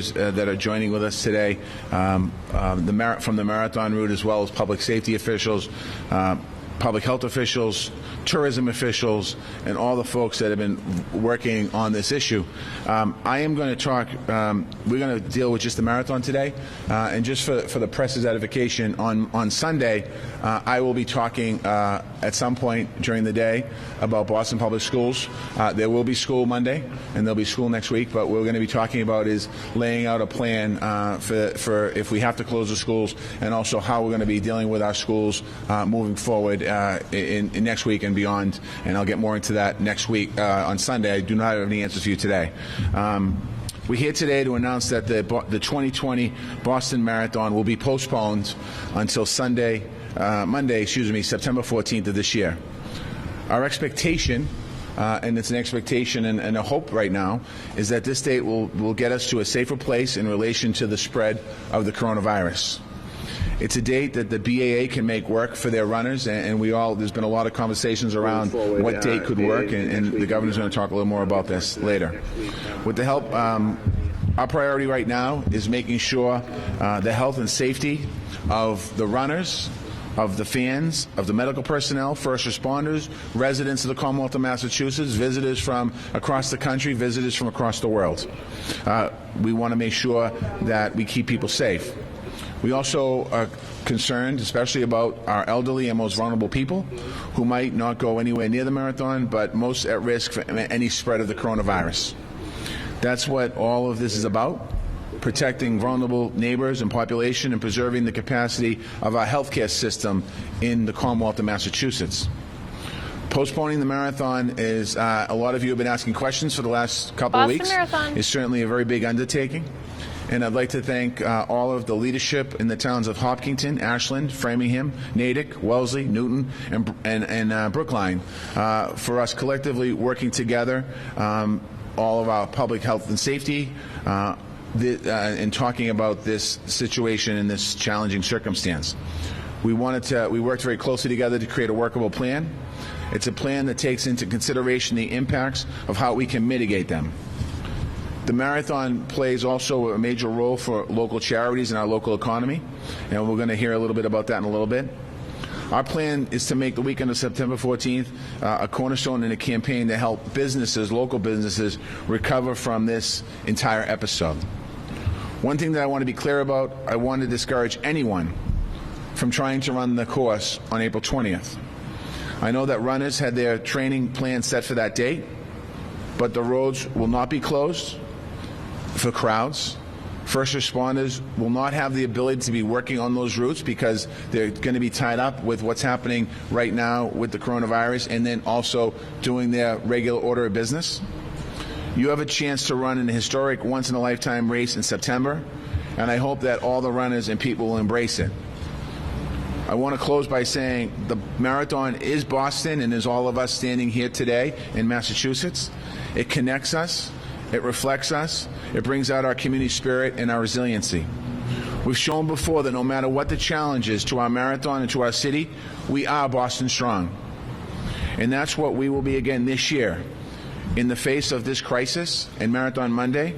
that are joining with us today, from the marathon route, as well as public safety officials, public health officials, tourism officials, and all the folks that have been working on this issue. I am going to talk, we're going to deal with just the marathon today, and just for the press's edification, on Sunday, I will be talking at some point during the day about Boston Public Schools. There will be school Monday, and there'll be school next week, but what we're going to be talking about is laying out a plan for if we have to close the schools, and also how we're going to be dealing with our schools moving forward in next week and beyond, and I'll get more into that next week on Sunday. I do not have any answers for you today. We're here today to announce that the 2020 Boston Marathon will be postponed until Monday, September 14th of this year. Our expectation, and it's an expectation and a hope right now, is that this date will get us to a safer place in relation to the spread of the coronavirus. It's a date that the BAA can make work for their runners, and there's been a lot of conversations around what date could work, and the governor's going to talk a little more about this later. With the help, our priority right now is making sure the health and safety of the runners, of the fans, of the medical personnel, first responders, residents of the Commonwealth of Massachusetts, visitors from across the country, visitors from across the world. We want to make sure that we keep people safe. We also are concerned, especially about our elderly and most vulnerable people who might not go anywhere near the marathon, but most at risk for any spread of the coronavirus. That's what all of this is about: protecting vulnerable neighbors and population and preserving the capacity of our healthcare system in the Commonwealth of Massachusetts. Postponing the marathon is, a lot of you have been asking questions for the last couple of weeks. Marathon It's certainly a very big undertaking. And I'd like to thank all of the leadership in the towns of Hopkinton, Ashland, Framingham, Natick, Wellesley, Newton, and Brookline for us collectively working together, all of our public health and safety, and talking about this situation in this challenging circumstance. We worked very closely together to create a workable plan. It's a plan that takes into consideration the impacts of how we can mitigate them. The marathon plays also a major role for local charities and our local economy, and we're going to hear a little bit about that in a little bit. Our plan is to make the weekend of September 14th a cornerstone in a campaign to help businesses, local businesses, recover from this entire episode. One thing that I want to be clear about: I want to discourage anyone from trying to run the course on April 20th. I know that runners had their training plan set for that date, but the roads will not be closed for crowds. First responders will not have the ability to be working on those routes because they're going to be tied up with what's happening right now with the coronavirus, and then also doing their regular order of business. You have a chance to run an historic once-in-a-lifetime race in September, and I hope that all the runners and people will embrace it. I want to close by saying the marathon is Boston and is all of us standing here today in Massachusetts. It connects us. It reflects us. It brings out our community spirit and our resiliency. We've shown before that no matter what the challenge is to our marathon and to our city, we are Boston strong. And that's what we will be again this year. In the face of this crisis and Marathon Monday,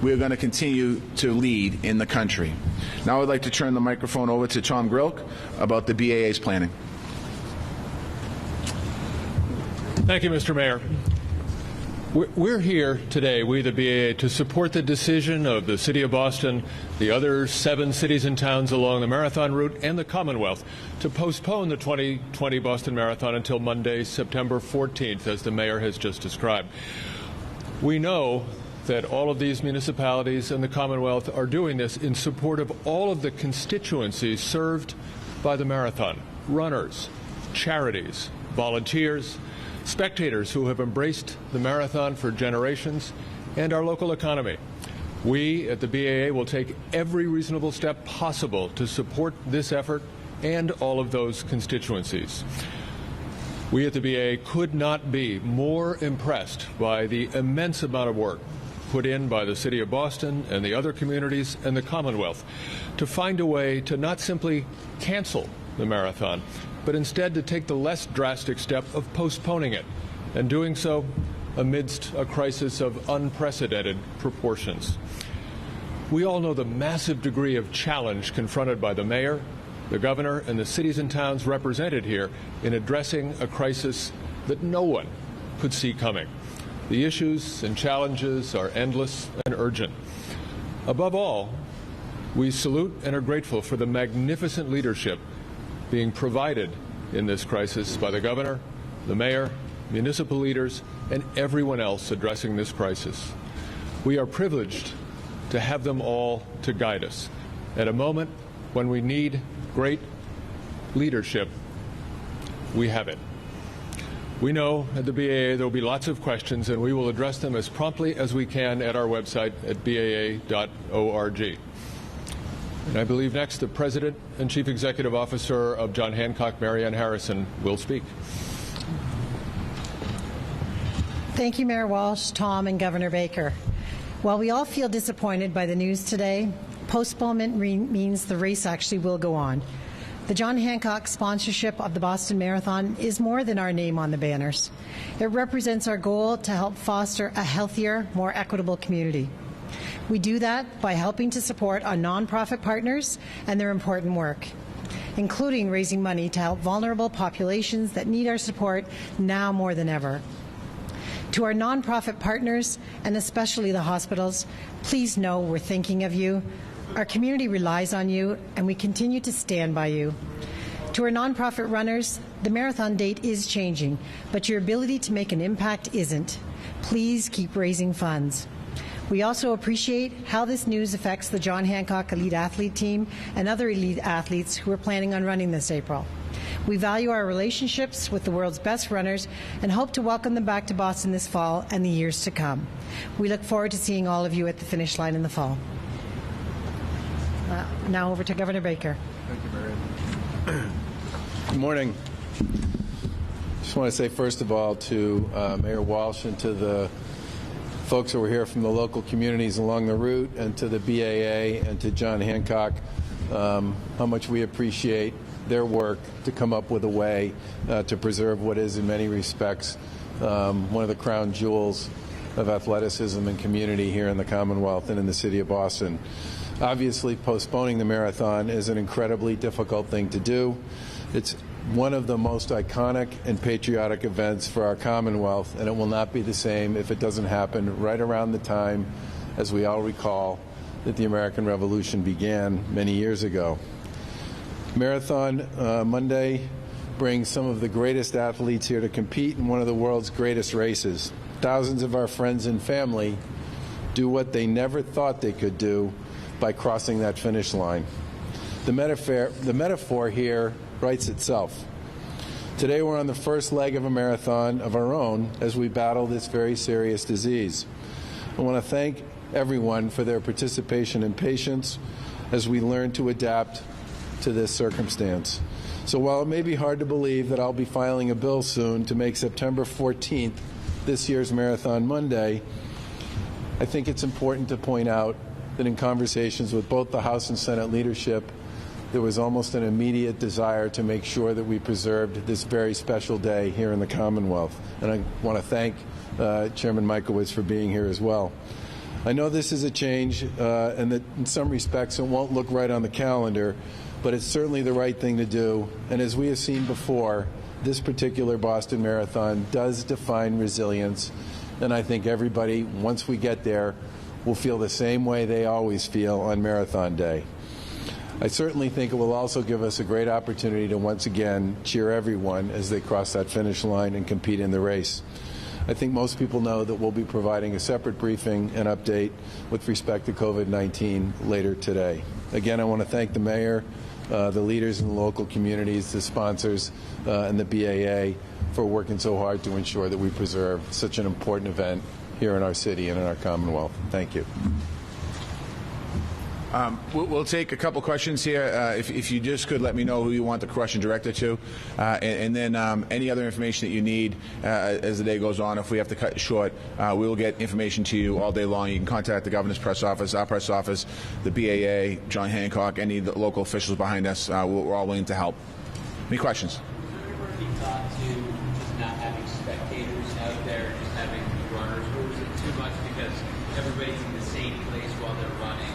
we're going to continue to lead in the country. Now I'd like to turn the microphone over to Tom Grilk about the BAA's planning. Thank you, Mr. Mayor. We're here today, we the BAA, to support the decision of the City of Boston, the other 7 cities and towns along the marathon route, and the Commonwealth to postpone the 2020 Boston Marathon until Monday, September 14th, as the Mayor has just described. We know that all of these municipalities and the Commonwealth are doing this in support of all of the constituencies served by the marathon: runners, charities, volunteers, spectators who have embraced the marathon for generations, and our local economy. We at the BAA will take every reasonable step possible to support this effort and all of those constituencies. We at the BAA could not be more impressed by the immense amount of work put in by the City of Boston and the other communities and the Commonwealth to find a way to not simply cancel the marathon, but instead to take the less drastic step of postponing it, and doing so amidst a crisis of unprecedented proportions. We all know the massive degree of challenge confronted by the mayor, the governor, and the cities and towns represented here in addressing a crisis that no one could see coming. The issues and challenges are endless and urgent. Above all, we salute and are grateful for the magnificent leadership being provided in this crisis by the governor, the mayor, municipal leaders, and everyone else addressing this crisis. We are privileged to have them all to guide us at a moment when we need great leadership. We have it. We know at the BAA there will be lots of questions, and we will address them as promptly as we can at our website at baa.org. And I believe next the President and Chief Executive Officer of John Hancock, Marianne Harrison, will speak. Thank you, Mayor Walsh, Tom, and Governor Baker. While we all feel disappointed by the news today, postponement means the race actually will go on. The John Hancock sponsorship of the Boston Marathon is more than our name on the banners. It represents our goal to help foster a healthier, more equitable community. We do that by helping to support our nonprofit partners and their important work, including raising money to help vulnerable populations that need our support now more than ever. To our nonprofit partners, and especially the hospitals, please know we're thinking of you. Our community relies on you, and we continue to stand by you. To our nonprofit runners, the marathon date is changing, but your ability to make an impact isn't. Please keep raising funds. We also appreciate how this news affects the John Hancock Elite Athlete Team and other elite athletes who are planning on running this April. We value our relationships with the world's best runners and hope to welcome them back to Boston this fall and the years to come. We look forward to seeing all of you at the finish line in the fall. Now over to Governor Baker. Thank you, Marianne. Good morning. Just want to say, first of all, to Mayor Walsh and to the folks who were here from the local communities along the route, and to the BAA and to John Hancock, how much we appreciate their work to come up with a way to preserve what is, in many respects, one of the crown jewels of athleticism and community here in the Commonwealth and in the city of Boston. Obviously, postponing the marathon is an incredibly difficult thing to do. It's one of the most iconic and patriotic events for our Commonwealth, and it will not be the same if it doesn't happen right around the time, as we all recall, that the American Revolution began many years ago. Marathon Monday brings some of the greatest athletes here to compete in one of the world's greatest races. Thousands of our friends and family do what they never thought they could do by crossing that finish line. The metaphor here writes itself. Today we're on the first leg of a marathon of our own as we battle this very serious disease. I want to thank everyone for their participation and patience as we learn to adapt to this circumstance. So while it may be hard to believe that I'll be filing a bill soon to make September 14th this year's Marathon Monday, I think it's important to point out that in conversations with both the House and Senate leadership, there was almost an immediate desire to make sure that we preserved this very special day here in the Commonwealth. And I want to thank Chairman Michaelwitz for being here as well. I know this is a change and that in some respects it won't look right on the calendar, but it's certainly the right thing to do. And as we have seen before, this particular Boston Marathon does define resilience. And I think everybody, once we get there, will feel the same way they always feel on Marathon Day. I certainly think it will also give us a great opportunity to once again cheer everyone as they cross that finish line and compete in the race. I think most people know that we'll be providing a separate briefing and update with respect to COVID-19 later today. Again, I want to thank the mayor, the leaders in the local communities, the sponsors, and the BAA for working so hard to ensure that we preserve such an important event here in our city and in our Commonwealth. Thank you. We'll take a couple questions here. If you just could let me know who you want the question directed to, and then any other information that you need as the day goes on. If we have to cut it short, we will get information to you all day long. You can contact the governor's press office, our press office, the BAA, John Hancock, any of the local officials behind us. We're all willing to help. Any questions? Would there ever be thought to just not having spectators out there, just having runners, or is it too much because everybody's in the same place while they're running?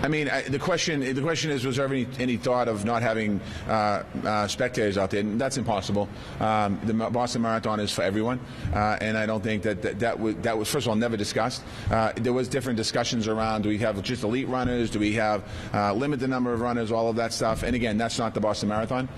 I mean, the question is, was there any thought of not having spectators out there? And that's impossible. The Boston Marathon is for everyone, and I don't think that was first of all never discussed. There was different discussions around: do we have just elite runners? Do we have limit the number of runners? All of that stuff. And again, that's not the Boston Marathon.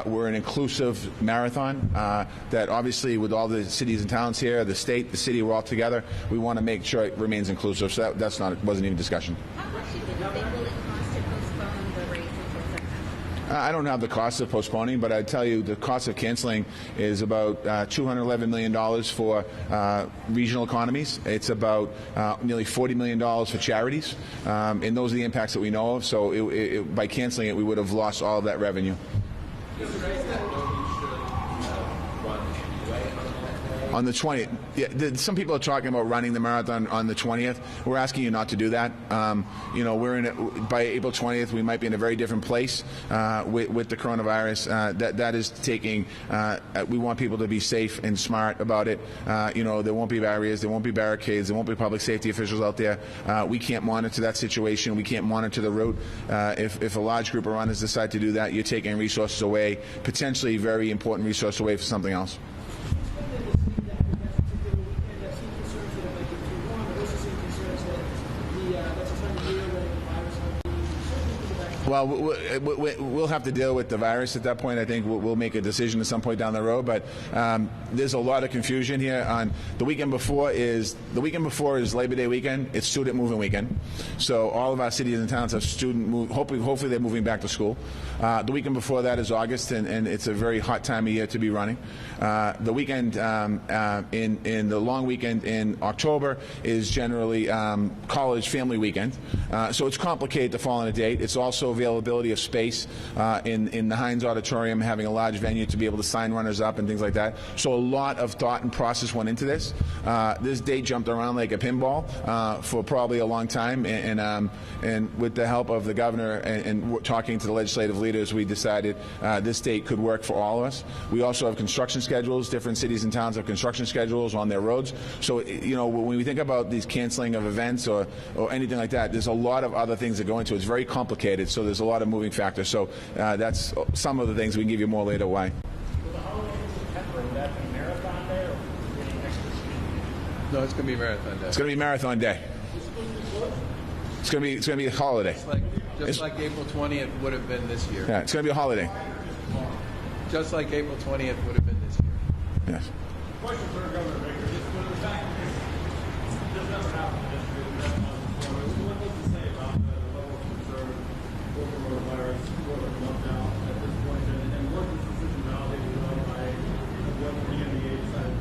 We're an inclusive marathon that obviously, with all the cities and towns here, the state, the city, we're all together. We want to make sure it remains inclusive. So that's not wasn't even discussion. How much do you think will it cost to postpone the race until September? I don't have the cost of postponing, but I tell you the cost of canceling is about $211 million for regional economies. It's about nearly $40 million for charities, and those are the impacts that we know of. So by canceling it, we would have lost all of that revenue. On the 20th, yeah, some people are talking about running the marathon on the 20th. We're asking you not to do that. We're by April 20th, we might be in a very different place with the coronavirus. That is taking. We want people to be safe and smart about it. There won't be barriers, there won't be barricades, there won't be public safety officials out there. We can't monitor that situation. We can't monitor the route. If a large group of runners decide to do that, you're taking resources away, potentially very important resource away for something else. Well, we'll have to deal with the virus at that point. I think we'll make a decision at some point down the road. But there's a lot of confusion here. On the weekend before is Labor Day weekend. It's student moving weekend. So all of our cities and towns have student move. Hopefully they're moving back to school. The weekend before that is August, and it's a very hot time of year to be running. The weekend in the long weekend in October is generally college family weekend. So it's complicated to fall on a date. It's also availability of space in the Heinz Auditorium, having a large venue to be able to sign runners up and things like that. So a lot of thought and process went into this. This date jumped around like a pinball for probably a long time, and with the help of the governor and talking to the legislative leaders, we decided this date could work for all of us. We also have construction schedules. Different cities and towns have construction schedules on their roads. So when we think about these canceling of events or anything like that, there's a lot of other things that go into it. It's very complicated. So there's a lot of moving factors. So that's some of the things we can give you more later why. Will the holiday in September, will that be Marathon Day or any extra speed? No, it's going to be Marathon Day. It's going to be Marathon Day. It's going to be a holiday. Just like April 20th would have been this year. Yeah, it's going to be a holiday. Just like April 20th would have been this year. Yes. Question for Governor